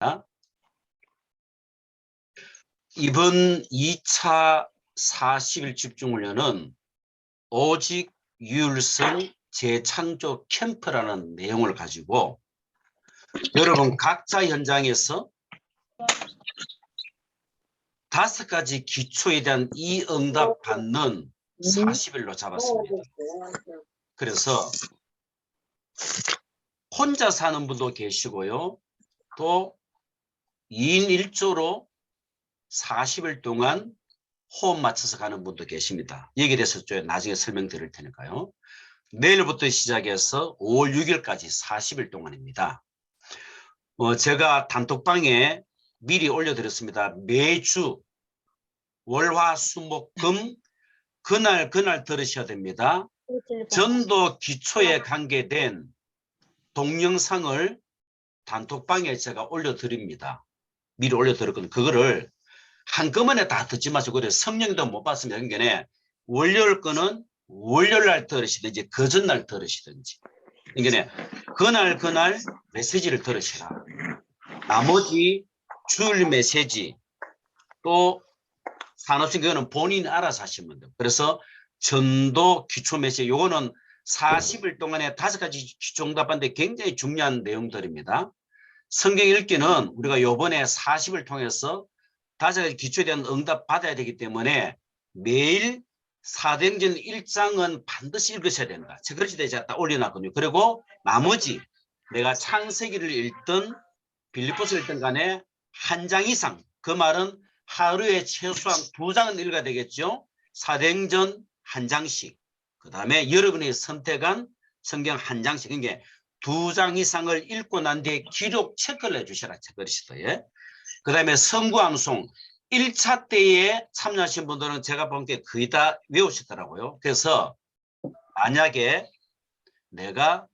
하겠습니다. 이번 2차 40일 집중훈련은 오직 유일성 재창조 캠프라는 내용을 가지고 여러분 각자 현장에서 5가지 기초에 대한 이 응답 받는 40일로 잡았습니다. 그래서 혼자 사는 분도 계시고요. 또 2인 1조로 40일 동안 호흡 맞춰서 가는 분도 계십니다. 여기에 대해서 좀 나중에 설명드릴 테니까요. 내일부터 시작해서 5월 6일까지 40일 동안입니다. 제가 단톡방에 미리 올려드렸습니다. 매주 월화수목금 그날 들으셔야 됩니다. 전도 기초에 관계된 동영상을 단톡방에 제가 올려드립니다. 미리 올려드렸거든요. 그거를 한꺼번에 다 듣지 마시고 그래 성령도 못 받습니다. 그러니까 월요일 거는 월요일 날 들으시든지 그 전날 들으시든지 그러니까 그날 메시지를 들으시라. 나머지 주일 메시지 또 산업식 그거는 본인이 알아서 하시면 돼요. 그래서 전도 기초 메시지 요거는 40일 동안에 5가지 기초 응답하는데 굉장히 중요한 내용들입니다. 성경 읽기는 우리가 요번에 40일 통해서 5가지 기초에 대한 응답 받아야 되기 때문에 매일 사도행전 1장은 반드시 읽으셔야 된다. 그렇지 제가 딱 올려놨거든요. 그리고 나머지 내가 창세기를 읽든 빌립보서를 읽든 간에 한 장 이상, 그 말은 하루에 최소한 2장은 읽어야 되겠죠. 사도행전 1장씩, 그 다음에 여러분이 선택한 성경 1장씩, 그러니까 2장 이상을 읽고 난 뒤에 기록 체크를 해주셔라. 체크리스트에. 그 다음에 선구항송 1차 때에 참여하신 분들은 제가 본 게 거의 다 외우시더라고요. 그래서 만약에 내가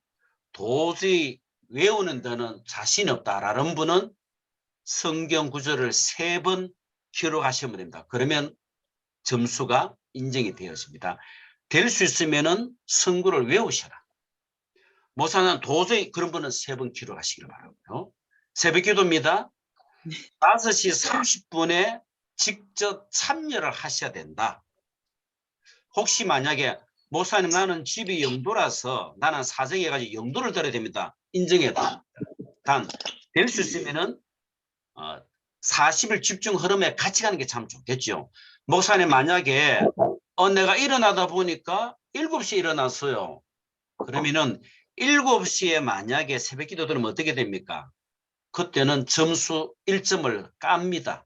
도저히 외우는 데는 자신 없다라는 분은 성경 구절을 3번 기록하시면 됩니다. 그러면 점수가 인정이 되었습니다. 될 수 있으면은 성구를 외우셔라. 모사는 도저히 그런 분은 3번 기록하시길 바라고요. 새벽 기도입니다. 5시 30분에 직접 참여를 하셔야 된다. 혹시 만약에 목사님 나는 집이 영도라서 나는 사정해가지고 영도를 들어야 됩니다. 인정해도 단 될 수 있으면은 40일 집중 흐름에 같이 가는 게 참 좋겠죠. 목사님 만약에 내가 일어나다 보니까 7시에 일어났어요. 그러면은 7시에 만약에 새벽 기도 들으면 어떻게 됩니까? 그때는 점수 1점을 깝니다.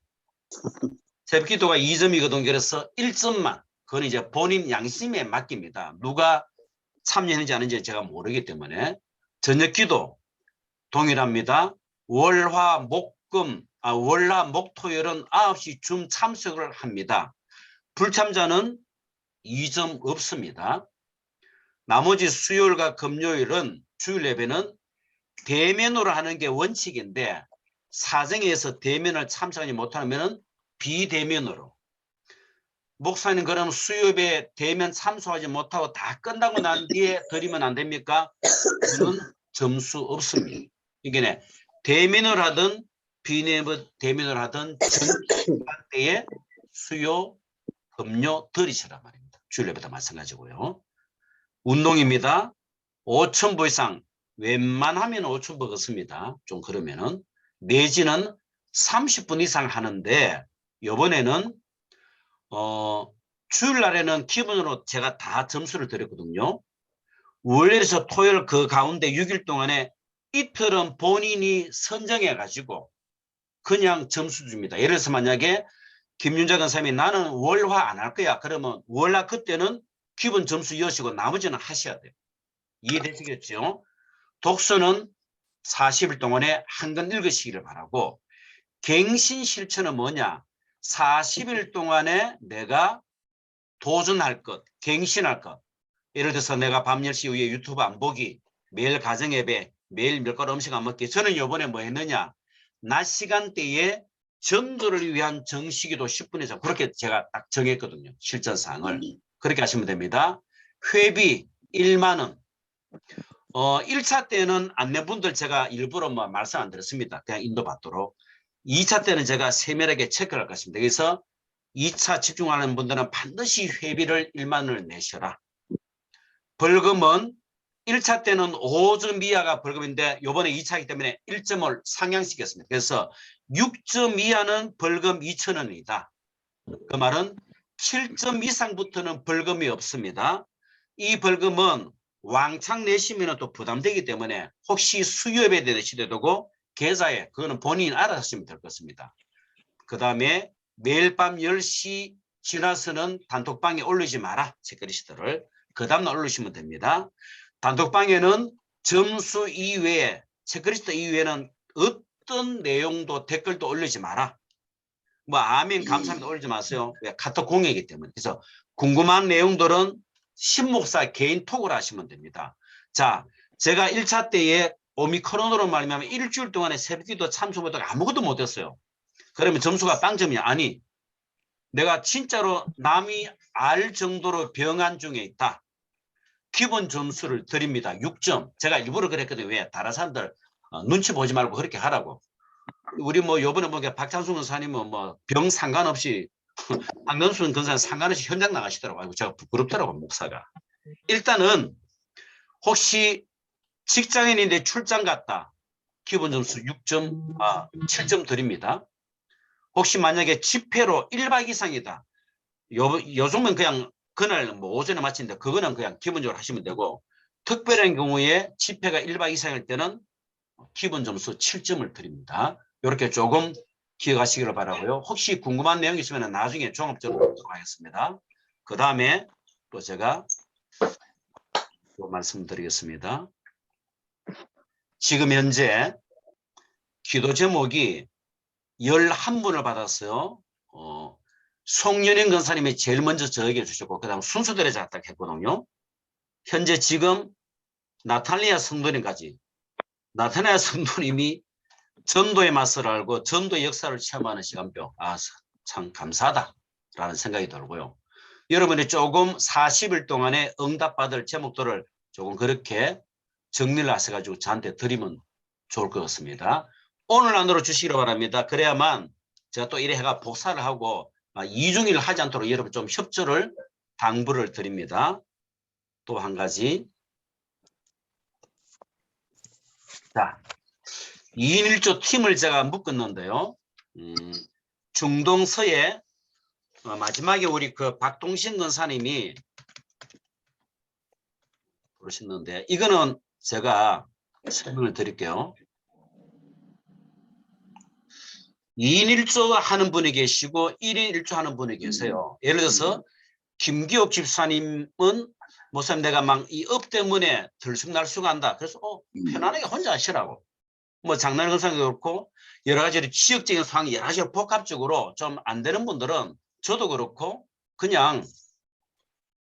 새벽 기도가 2점이거든요. 그래서 1점만. 그건 이제 본인 양심에 맡깁니다. 누가 참여했는지 아닌지 제가 모르기 때문에. 저녁 기도 동일합니다. 월화 목 토요일은 9시 줌 참석을 합니다. 불참자는 2점 없습니다. 나머지 수요일과 금요일은 주일 예배는 대면으로 하는 게 원칙인데 사정에서 대면을 참석하지 못하면 비대면으로. 목사님 그럼 수요일에 대면 참석하지 못하고 다 끝나고 난 뒤에 드리면 안 됩니까? 그건 점수 없습니다. 이게 대면을 하든 비대면을 하든 전때에 수요 금요 들이시란 말입니다. 주일 예배도 마찬가지고요. 운동입니다. 5,000보 이상 웬만하면 5,000보 걷습니다. 좀 그러면은 내지는 30분 이상 하는데 이번에는 주일날에는 기본으로 제가 다 점수를 드렸거든요. 월요일에서 토요일 그 가운데 6일 동안에 이틀은 본인이 선정해 가지고 그냥 점수 줍니다. 예를 들어서 만약에 김윤자 권사님이 나는 월화 안 할 거야. 그러면 월화 그때는 기본 점수 이으시고 나머지는 하셔야 돼요. 이해되시겠죠? 독서는 40일 동안에 한 권 읽으시기를 바라고, 갱신 실천은 뭐냐? 40일 동안에 내가 도전할 것, 갱신할 것. 예를 들어서 내가 밤 10시 이후에 유튜브 안 보기, 매일 가정예배, 매일 밀가루 음식 안 먹기. 저는 이번에 뭐 했느냐? 낮 시간대에 전도를 위한 정시기도 10분 이상, 그렇게 제가 딱 정했거든요. 실전사항을. 그렇게 하시면 됩니다. 회비 1만 원. 1차 때는 안내분들 제가 일부러 뭐 말씀 안 드렸습니다. 그냥 인도받도록. 2차 때는 제가 세밀하게 체크를 할 것입니다. 그래서 2차 집중하는 분들은 반드시 회비를 1만 원을 내셔라. 벌금은 1차 때는 5점 이하가 벌금인데 요번에 2차이기 때문에 1점을 상향시켰습니다. 그래서 6점 이하는 벌금 2,000원이다. 그 말은 7점 이상부터는 벌금이 없습니다. 이 벌금은 왕창 내시면 또 부담되기 때문에 혹시 수요일에 내시도 되고 계좌에 그거는 본인이 알아서 하시면 될 것입니다. 그 다음에 매일 밤 10시 지나서는 단톡방에 올리지 마라. 체크리스트를. 그 다음날 올리시면 됩니다. 단톡방에는 점수 이외에 체크리스트 이외에는 어떤 내용도 댓글도 올리지 마라. 뭐 아멘 감사합니다 올리지 마세요. 왜? 카톡 공유이기 때문에. 그래서 궁금한 내용들은 신목사 개인 톡을 하시면 됩니다. 자, 제가 1차 때에 오미크론으로 말하면 일주일 동안에 새벽기도 참석 못하고 아무것도 못했어요. 그러면 점수가 빵점이야. 아니, 내가 진짜로 남이 알 정도로 병환 중에 있다. 기본 점수를 드립니다. 6점. 제가 일부러 그랬거든요. 왜? 다른 사람들 눈치 보지 말고 그렇게 하라고. 우리 뭐 요번에 뭐 박찬수 권사님은 뭐 병 상관없이 안건순 권사님 상관없이 현장 나가시더라고요. 아이고, 제가 부끄럽더라고요. 목사가. 일단은 혹시 직장인인데 출장 갔다. 기본 점수 6점, 7점 드립니다. 혹시 만약에 집회로 1박 이상이다. 요즘은 그냥 그날 뭐 오전에 마치는데 그거는 그냥 기본적으로 하시면 되고 특별한 경우에 집회가 1박 이상일 때는 기본 점수 7점을 드립니다. 이렇게 조금 기억하시기를 바라고요. 혹시 궁금한 내용이 있으면 나중에 종합적으로 보도록 하겠습니다. 그 다음에 또 제가 또 말씀드리겠습니다. 지금 현재 기도 제목이 11분을 받았어요. 송연인 권사님이 제일 먼저 저에게 주셨고 그 다음 순서대로 작딱 했거든요. 현재 지금 나탈리아 성도님까지 나타나야 성도님이 전도의 맛을 알고 전도의 역사를 체험하는 시간표. 참 감사하다라는 생각이 들고요. 여러분이 조금 40일 동안에 응답받을 제목들을 조금 그렇게 정리를 하셔가지고 저한테 드리면 좋을 것 같습니다. 오늘 안으로 주시기를 바랍니다. 그래야만 제가 또 이래 해가 복사를 하고 이중일 하지 않도록 여러분 좀 협조를 당부를 드립니다. 또 한 가지. 자, 2인 1조 팀을 제가 묶었는데요. 중동서에 마지막에 우리 그 박동신 권사님이 그러셨는데 이거는 제가 설명을 드릴게요. 2인 1조 하는 분이 계시고 1인 1조 하는 분이 계세요. 예를 들어서 김기옥 집사님은 목사님 내가 막 이 업 때문에 들쑥날쑥한다. 그래서 편안하게 혼자 하시라고. 뭐 장난 건상도 그렇고 여러 가지 지역적인 상황이 여러 가지 복합적으로 좀 안 되는 분들은 저도 그렇고 그냥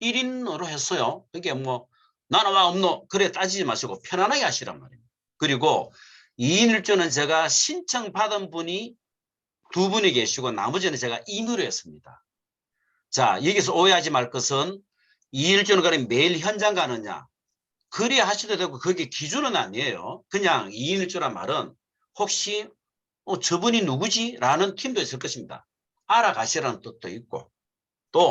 1인으로 했어요. 그게 뭐 나는 와 없노 그래 따지지 마시고 편안하게 하시란 말이에요. 그리고 2인 1조는 제가 신청받은 분이 2분이 계시고 나머지는 제가 임의로 했습니다. 자, 여기서 오해하지 말 것은 2인 1조는 그럼 매일 현장 가느냐 그리 하셔도 되고 그게 기준은 아니에요. 그냥 2인 1조란 말은 혹시 저분이 누구지? 라는 팀도 있을 것입니다. 알아가시라는 뜻도 있고 또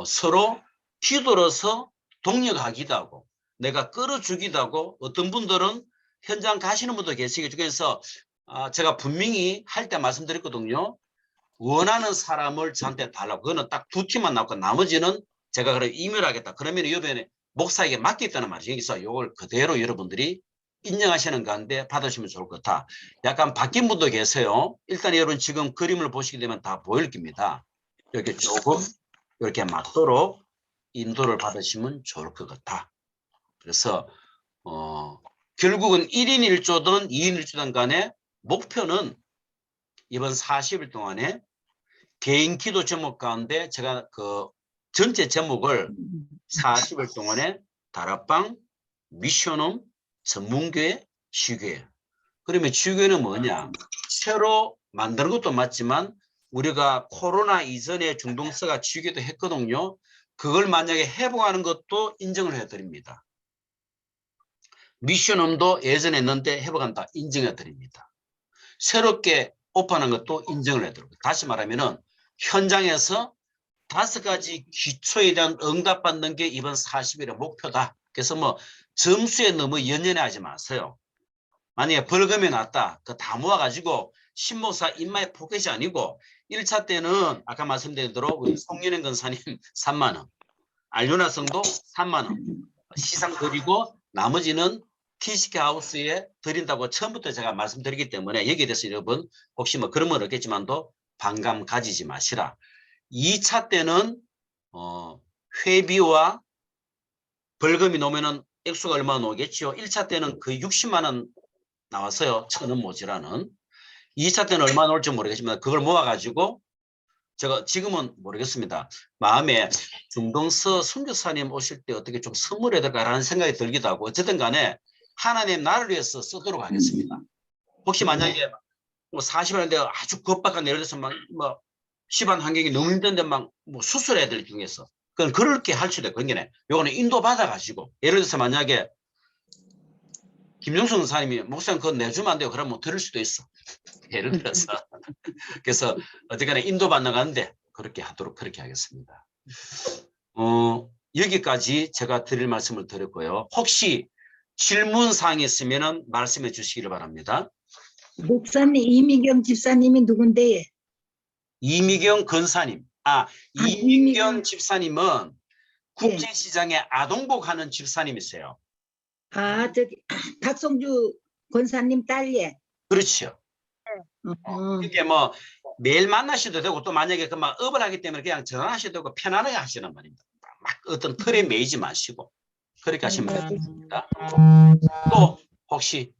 서로 기도로서 동력하기도 하고 내가 끌어주기도 하고 어떤 분들은 현장 가시는 분도 계시겠죠. 그래서 제가 분명히 할 때 말씀드렸거든요. 원하는 사람을 저한테 달라고. 그거는 딱 2팀만 나왔고 나머지는 제가 그래 임의하겠다. 그러면 이번에 목사에게 맡겠다는 말이죠. 여기서 이걸 그대로 여러분들이 인정하시는 가운데 받으시면 좋을 것 같아. 약간 바뀐 분도 계세요. 일단 여러분 지금 그림을 보시게 되면 다 보일 겁니다. 이렇게 조금 이렇게 맞도록 인도를 받으시면 좋을 것 같아. 그래서 결국은 1인 1조든 2인 1조든 간에 목표는 이번 40일 동안에 개인 기도 제목 가운데 제가 그 전체 제목을 40일 동안에 다락방, 미션홈, 전문교회, 지교회. 그러면 지교회는 뭐냐? 새로 만드는 것도 맞지만 우리가 코로나 이전에 중동서가 지교회도 했거든요. 그걸 만약에 회복하는 것도 인정을 해드립니다. 미션홈도 예전에 했는데 회복한다. 인정해 드립니다. 새롭게 오픈한 것도 인정을 해드리고 다시 말하면은 현장에서 5가지 기초에 대한 응답받는 게 이번 40일의 목표다. 그래서 뭐 점수에 너무 연연하지 마세요. 만약에 벌금이 났다. 그 다 모아가지고 신목사 인마의 포켓이 아니고 1차 때는 아까 말씀드린 대로 우리 송윤행 권사님 3만 원, 알요나 성도 3만 원 시상 드리고 나머지는 TCK 하우스에 드린다고 처음부터 제가 말씀드리기 때문에 여기에 대해서 여러분 혹시 뭐 그런 건 없겠지만도 반감 가지지 마시라. 2차 때는 회비와 벌금이 나오면은 액수가 얼마 나오겠죠. 1차 때는 거의 60만 원 나왔어요. 1,000원 모자라는. 2차 때는 얼마 나올지 모르겠지만 그걸 모아가지고 제가 지금은 모르겠습니다. 마음에 중동서 선교사님 오실 때 어떻게 좀 선물해야 될까라는 생각이 들기도 하고 어쨌든 간에 하나님 나를 위해서 쓰도록 하겠습니다. 혹시 만약에 뭐 40원인데 아주 급박한 예를 들어서 뭐 집안 환경이 너무 힘든데 막 뭐 수술해야 될 중에서 그건 그렇게 할 수도 있고 그러니까 요거는 인도받아 가지고 예를 들어서 만약에 김종성 선생님이 목사님 그거 내주면 안 돼요. 그러면 들을 수도 있어. 예를 들어서 그래서 어쨌거나 인도받는 가는데 그렇게 하도록 그렇게 하겠습니다. 여기까지 제가 드릴 말씀을 드렸고요. 혹시 질문사항이 있으면 말씀해 주시기를 바랍니다. 목사님, 이미경 집사님이 누군데? 이미경 권사님. 이미경 집사님은 국제시장에 아동복 하는 집사님이세요. 저기 박성주 권사님 딸예. 그렇죠. 이게 뭐 매일 만나셔도 되고 또 만약에 막 업을 하기 때문에 그냥 전화하셔도 되고 편안하게 하시는 말입니다. 막 어떤 틀에 매이지 마시고 그렇게 하시면 되겠습니다. 또 혹시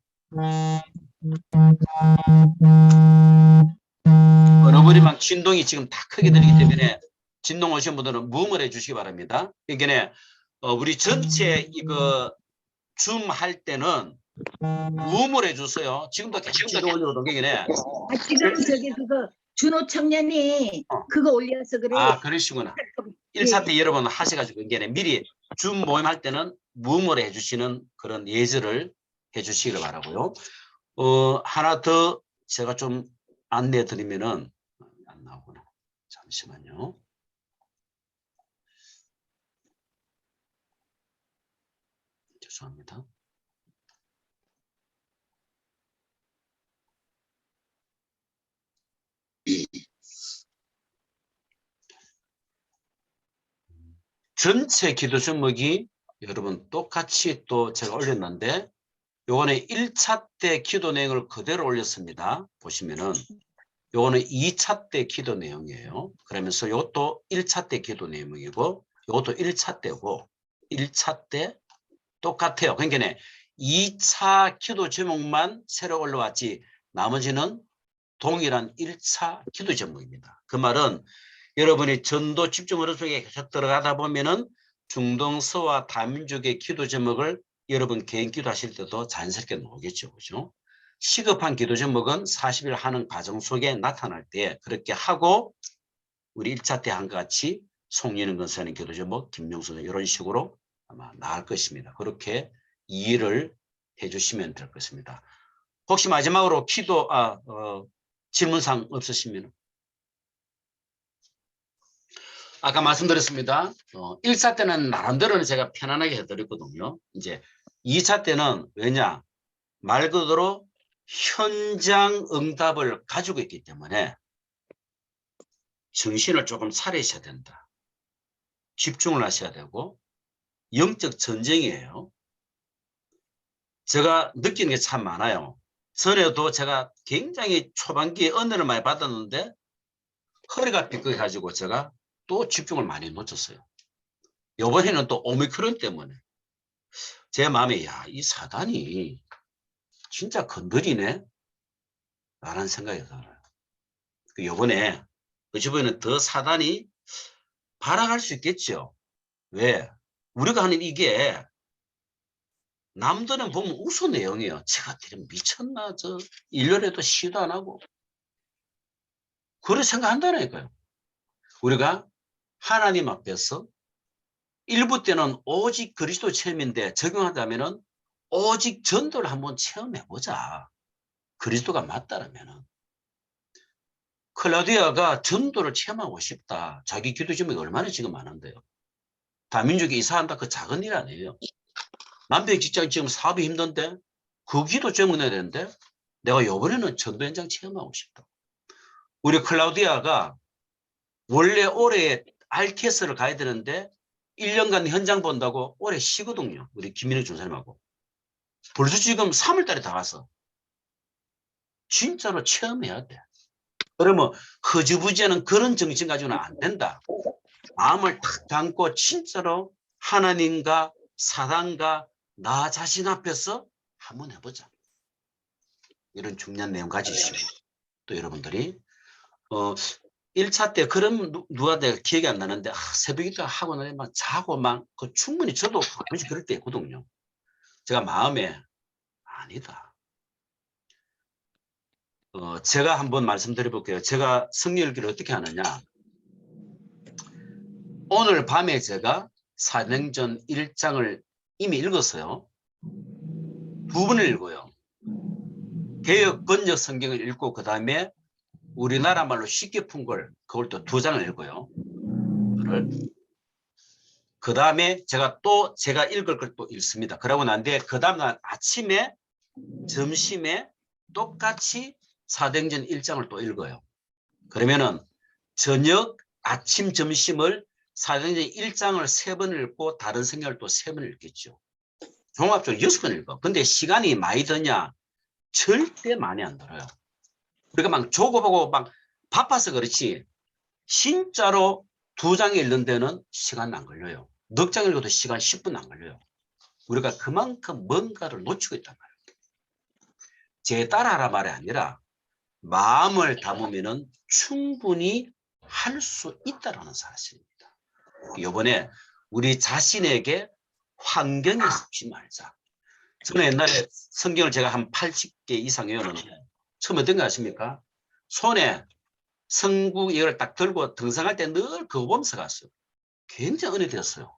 어느 분이 막 진동이 지금 다 크게 들리기 때문에 진동 오신 분들은 무음을 해주시기 바랍니다. 이게 우리 전체 이거 줌 할 때는 무음을 해주세요. 지금도 계속 진동 올려오던 게 지금 저기 그거 준호 청년이 그거 올려서 그래. 그러시구나. 1차 때 여러분 하셔가지고 이게 미리 줌 모임 할 때는 무음을 해주시는 그런 예절을 해주시기를 바라고요. 하나 더 제가 좀 안내 드리면은 안 나오구나. 잠시만요. 죄송합니다. 전체 기도 제목이 여러분 똑같이 또 제가 올렸는데 요거는 1차 때 기도 내용을 그대로 올렸습니다. 보시면은 요거는 2차 때 기도 내용이에요. 그러면서 요것도 1차 때 기도 내용이고 요것도 1차 때고 1차 때 똑같아요. 그러니까 2차 기도 제목만 새로 올라왔지 나머지는 동일한 1차 기도 제목입니다. 그 말은 여러분이 전도 집중 어른 속에 계속 들어가다 보면은 중동서와 다민족의 기도 제목을 여러분 개인 기도하실 때도 자연스럽게 나오겠죠. 그죠? 시급한 기도 제목은 40일 하는 과정 속에 나타날 때 그렇게 하고 우리 1차 때 한 것 같이 송윤은 권사님 기도 제목, 김명수 이런 식으로 아마 나을 것입니다. 그렇게 이해를 해주시면 될 것입니다. 혹시 마지막으로 질문사항 없으시면 아까 말씀드렸습니다. 1차 때는 나름대로는 제가 편안하게 해드렸거든요. 이제 2차 때는 왜냐? 말 그대로 현장 응답을 가지고 있기 때문에 정신을 조금 차리셔야 된다. 집중을 하셔야 되고 영적 전쟁이에요. 제가 느끼는 게 참 많아요. 전에도 제가 굉장히 초반기에 은혜를 많이 받았는데 허리가 삐끗해가지고 제가 또 집중을 많이 놓쳤어요. 이번에는 또 오미크론 때문에 제 마음에 이 사단이 진짜 건드리네 라는 생각이 들어요. 이번에 이번에는 더 사단이 발악할 수 있겠죠. 왜? 우리가 하는 이게 남들은 보면 우스 내용이에요. 제가 미쳤나 저 1년에도 시도 안 하고 그렇게 생각한다니까요. 우리가 하나님 앞에서 일부 때는 오직 그리스도 체험인데 적용하자면은 오직 전도를 한번 체험해보자. 그리스도가 맞다라면은. 클라우디아가 전도를 체험하고 싶다. 자기 기도 제목이 얼마나 지금 많은데요. 다민족이 이사한다. 그 작은 일 아니에요. 남편 직장 지금 사업이 힘든데 그 기도 제목 내야 되는데 내가 이번에는 전도 현장 체험하고 싶다. 우리 클라우디아가 원래 올해 RTS를 가야 되는데 1년간 현장 본다고 올해 쉬거든요. 우리 김민우 중사님하고. 벌써 지금 3월 달에 다 갔어. 진짜로 체험해야 돼. 그러면 허주부지하는 그런 정신 가지고는 안 된다. 마음을 탁 담고 진짜로 하나님과 사단과 나 자신 앞에서 한번 해보자. 이런 중요한 내용 가지시고 또 여러분들이 1차 때 그럼 누가 내가 기억이 안 나는데 새벽에 하고 나면 막 자고 막 충분히 저도 가끔씩 그럴 때 있거든요. 제가 마음에 아니다. 제가 한번 말씀드려 볼게요. 제가 성령 읽기를 어떻게 하느냐. 오늘 밤에 제가 사도행전 1장을 이미 읽었어요. 2번을 읽어요. 개역 번역 성경을 읽고 그 다음에 우리나라 말로 쉽게 푼 걸 그걸 또 2장을 읽어요. 그 다음에 제가 읽을 걸 또 읽습니다. 그러고 난 뒤에 그 다음날 아침에 점심에 똑같이 사도행전 1장을 또 읽어요. 그러면은 저녁 아침 점심을 사도행전 1장을 3번 읽고 다른 성경을 또 3번 읽겠죠. 종합적으로 6번 읽어. 근데 시간이 많이 드냐? 절대 많이 안 들어요. 우리가 막 조급하고 막 바빠서 그렇지 진짜로 2장 읽는 데는 시간 안 걸려요. 넉 장 읽어도 시간 10분 안 걸려요. 우리가 그만큼 뭔가를 놓치고 있단 말이에요. 제 따라하라 말이 아니라 마음을 담으면은 충분히 할 수 있다는 사실입니다. 이번에 우리 자신에게 환경에 섞지 말자. 저는 옛날에 성경을 제가 한 80개 이상 외웠는데 처음 어떤 거 아십니까? 손에 성국 이걸 딱 들고 등산할 때 늘 그거 보면서 갔어요. 굉장히 은혜되었어요.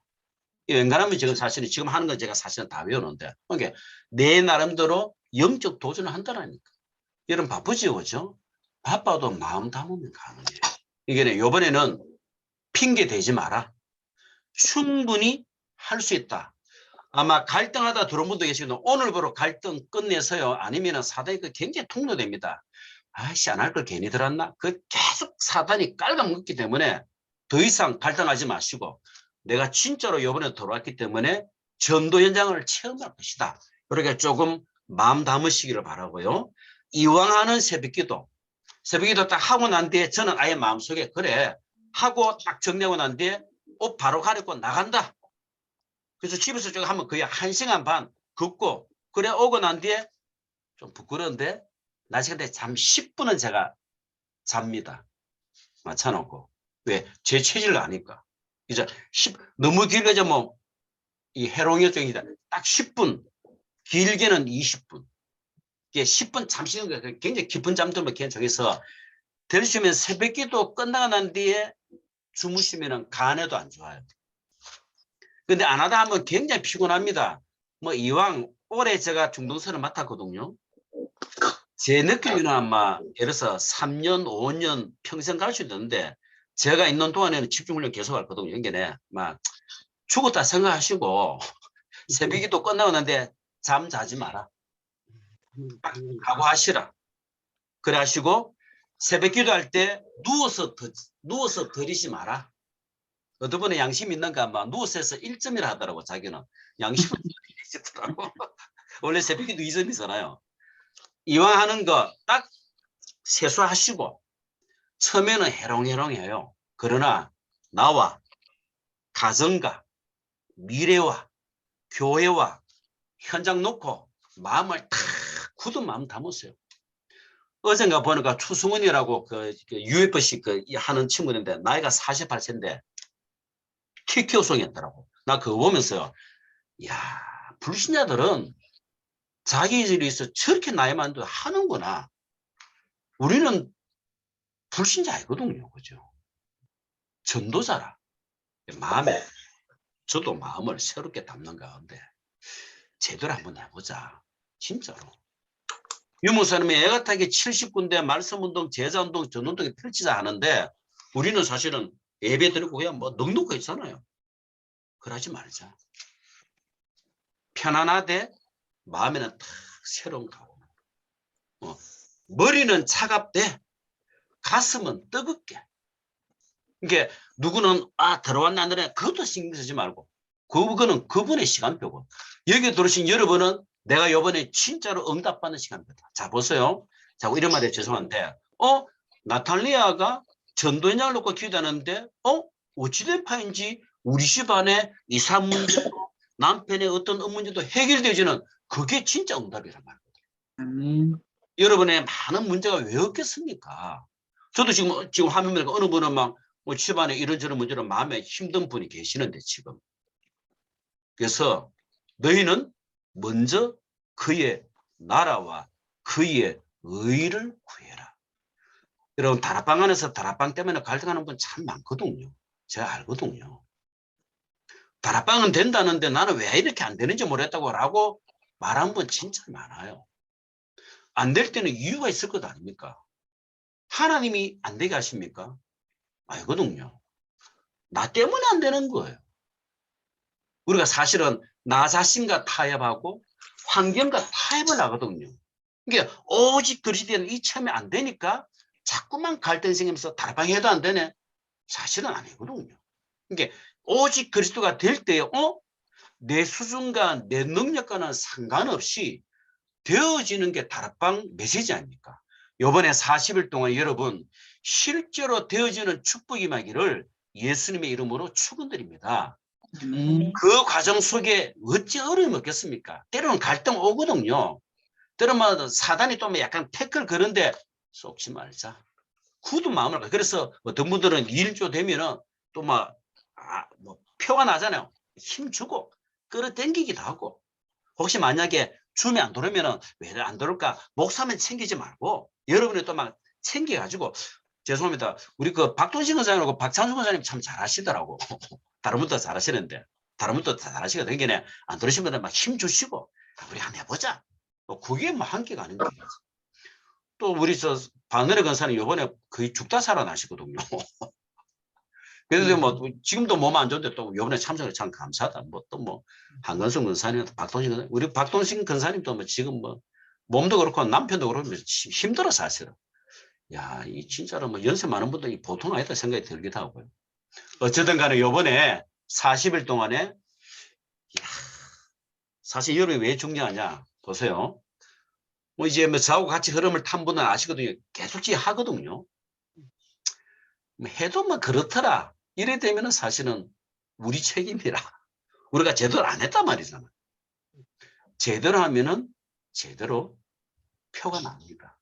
웬간하면 지금 사실은 지금 하는 건 제가 사실은 다 외우는데 그러니까 내 나름대로 영적 도전을 한다라니까. 여러분 바쁘지요, 그죠? 바빠도 마음 담으면 가능해요. 이게 이번에는 핑계 대지 마라. 충분히 할 수 있다. 아마 갈등하다 들어온 분도 계시거든요. 오늘부로 갈등 끝내서요. 아니면 사단이 굉장히 통로됩니다. 아이씨, 안 할 걸 괜히 들었나? 그 계속 사단이 깔아먹기 때문에 더 이상 갈등하지 마시고 내가 진짜로 이번에 돌아왔기 때문에 전도 현장을 체험할 것이다. 그렇게 조금 마음 담으시기를 바라고요. 이왕 하는 새벽기도 딱 하고 난 뒤에 저는 아예 마음속에 그래 하고 딱 정리하고 난 뒤에 옷 바로 가리고 나간다. 그래서 집에서 저거 하면 거의 1시간 반 걷고 그래 오고 난 뒤에 좀 부끄러운데 낮에 근데 잠 10분은 제가 잡니다. 맞춰놓고. 왜? 제 체질을 아니까. 이제 너무 길게 뭐 이 해롱혈증이다. 딱 10분. 길게는 20분. 이게 10분 잠 쉬는 거예요. 굉장히 깊은 잠들면 괜찮아서 들으시면 새벽기도 끝나고 난 뒤에 주무시면 간에도 안 좋아요. 근데 안 하다 하면 굉장히 피곤합니다. 뭐 이왕 올해 제가 중동선을 맡았거든요. 제 느낌에는 아마 예를 들어서 3년, 5년 평생 갈 수 있는데 제가 있는 동안에는 집중훈련 계속 할 거거든요. 연계네. 막 죽었다 생각하시고 새벽기도 끝나고 난데 잠 자지 마라. 각오하시라. 그래 하시고 새벽기도 할 때 누워서 들이지 마라. 어떤 분은 양심 있는가 아마 누워서 해서 1점이라 하더라고 자기는. 양심은 있더라고. 원래 새벽기도 2점이잖아요. 이왕 하는 거 딱 세수하시고 처음에는 해롱해롱해요. 그러나 나와 가정과 미래와 교회와 현장 놓고 마음을 탁 굳은 마음 담으세요. 어젠가 보니까 추승훈이라고 그 UFC 하는 친구인데 나이가 48세인데 킥키우송이었더라고. 나 그거 보면서요. 야 불신자들은 자기들이 있어 저렇게 나이 많도 하는구나. 우리는 불신자 아니거든요. 그죠? 전도자라. 마음에 저도 마음을 새롭게 담는 가운데 제대로 한번 해보자. 진짜로. 유목사님이 애가타게 70군데 말씀운동, 제자운동, 전운동이 펼치자 하는데 우리는 사실은 예배 드리고 그냥 뭐 넉넉히 있잖아요. 그러지 말자. 편안하되 마음에는 탁 새로운 가오. 머리는 차갑되 가슴은 뜨겁게. 이게 누구는 들어왔네 안 들어왔네 그것도 신경 쓰지 말고 그거는 그분의 시간표고 여기 들으신 여러분은 내가 이번에 진짜로 응답받는 시간표다. 자 보세요. 자 이런 말에 죄송한데 나탈리아가 전도연장을 놓고 기도하는데 어찌된 파인지 우리 집안에 이사 문제도 남편의 어떤 문제도 해결되지는 그게 진짜 응답이란 말이거든요. 여러분의 많은 문제가 왜 없겠습니까? 저도 지금 화면에 어느 분은 막 집안에 이런저런 문제로 마음에 힘든 분이 계시는데 지금. 그래서 너희는 먼저 그의 나라와 그의 의를 구해라. 여러분 다락방 안에서 다락방 때문에 갈등하는 분 참 많거든요. 제가 알거든요. 다락방은 된다는데 나는 왜 이렇게 안 되는지 모르겠다고 라고 말하는 분 진짜 많아요. 안 될 때는 이유가 있을 것 아닙니까? 하나님이 안 되게 하십니까? 아니거든요. 나 때문에 안 되는 거예요. 우리가 사실은 나 자신과 타협하고 환경과 타협을 하거든요. 이게 오직 그리스도는 이참에 안 되니까 자꾸만 갈등이 생기면서 다락방해도 안 되네. 사실은 아니거든요. 이게 오직 그리스도가 될 때에 내 수준과 내 능력과는 상관없이 되어지는 게 다락방 메시지 아닙니까? 이번에 40일 동안 여러분 실제로 되어지는 축복이 임하기를 예수님의 이름으로 축원드립니다. 그 과정 속에 어찌 어려움이 없겠습니까? 때로는 갈등 오거든요. 때로는 사단이 또 약간 태클 거는데 속지 말자. 굳은 마음을 가. 그래서 어떤 분들은 2일조 되면은 또 뭐 표가 나잖아요. 힘주고 끌어당기기도 하고 혹시 만약에 줌이 안 들어오면은 왜 안 들어올까? 목사면 챙기지 말고 여러분이 또 막 챙겨가지고 죄송합니다. 우리 그 박동신 권사님하고 박찬수 권사님 참 잘하시더라고. 다른 분도 잘하시는데 다른 분도 잘하시거든요. 그러니까 안 들으신 분들 막 힘 주시고 우리 한번 해보자. 그게 뭐 한계가 아닌 거예요. 또 우리 저 바늘의 권사님 이번에 거의 죽다 살아나시거든요. 그래서 뭐 지금도 몸 안 좋은데 또 이번에 참석을 참 감사하다. 뭐 또 뭐 한건성 권사님, 박동신 권사님, 우리 박동신 권사님도 뭐 지금 뭐 몸도 그렇고 남편도 그렇고 힘들어 사실은. 야, 이 진짜로 뭐 연세 많은 분들이 보통 아니다 생각이 들기도 하고요. 어쨌든 간에 요번에 40일 동안에 야, 사실 여름이 왜 중요하냐 보세요. 뭐 이제 뭐 저하고 같이 흐름을 탄 분은 아시거든요. 계속 하거든요. 해도 뭐 그렇더라. 이래 되면은 사실은 우리 책임이라. 우리가 제대로 안 했단 말이잖아. 제대로 하면은 제대로 표가 납니다.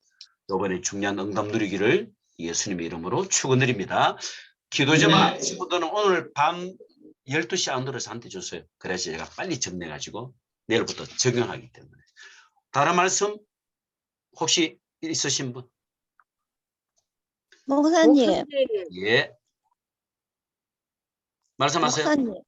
이번에 중요한 응답 누리기를 예수님의 이름으로 축원드립니다. 기도 좀 하신 분들은 오늘 밤 12시 안으로 저한테 주세요. 그래서 제가 빨리 정리해가지고 내일부터 적용하기 때문에. 다른 말씀 혹시 있으신 분? 목사님, 예. 말씀하세요. 목사님,